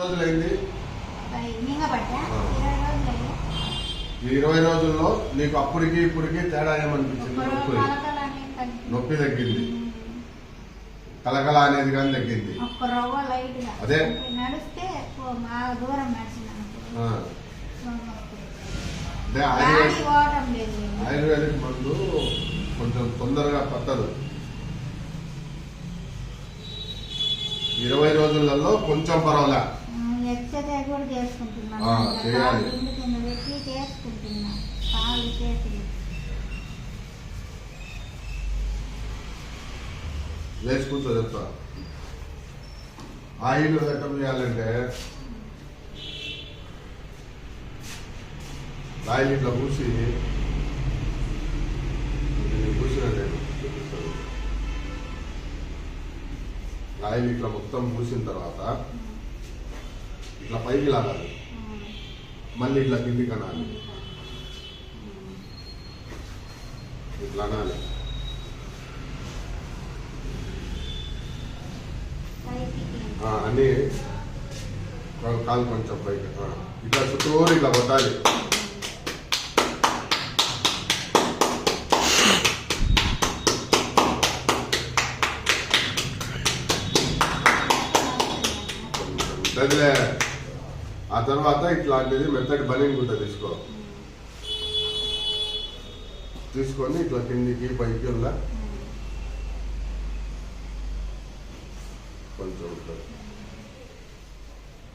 రోజులైంది 20 రోజుల్లో నీకు అప్పటికి ఇప్పటికి తేడా ఏమనిపించింది? నొప్పి తగ్గింది, కలకల అనేది కానీ తగ్గింది. అదే ఆయుర్వేదిక్ మందు కొంచెం తొందరగా పట్టదు. 20 రోజులలో కొంచెం పర్వాలే. చేయాలి. వేసుకుంటూ చెప్తా. ఆయిల్ ఎట్లా చేయాలంటే ఆయిల్ ఇట్లా పూసిన నేను చూపిస్తాను. ఆయిల్ ఇట్లా మొత్తం పూసిన తర్వాత ఇట్లా పైకి లాగాలి, మళ్ళీ ఇట్లా కిందికి అనాలి, ఇట్లా అనాలి. అన్నీ కాలు కొంచెం పైకి ఇట్లా చుట్టూరు ఇట్లా కొట్టాలి. ఆ తర్వాత ఇట్లాంటిది మెత్తటి బనీన్ గుట్ట తీసుకొని ఇట్లా కిందికి పైకి ఉన్నా కొంచెం ఉంటుంది.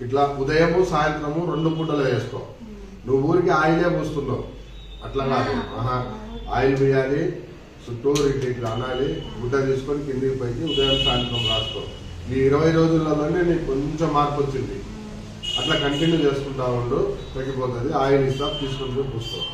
ఇట్లా ఉదయము సాయంత్రము 2 పూటలు వేసుకో. నువ్వు ఊరికి ఆయిలే పూస్తున్నావు, అట్లా కాదు. ఆయిల్ వేయాలి, చుట్టూరు ఇట్లా అనాలి, గుడ్డ తీసుకొని కిందికి పైకి ఉదయం సాయంత్రం రాసుకో. ఈ 20 రోజులలోనే నీకు కొంచెం మార్పు వచ్చింది. అట్లా కంటిన్యూ చేసుకుంటా ఉండు, తగ్గిపోతుంది. ఆయిల్ ఇస్తా, తీసుకుంటూ పూసుకో.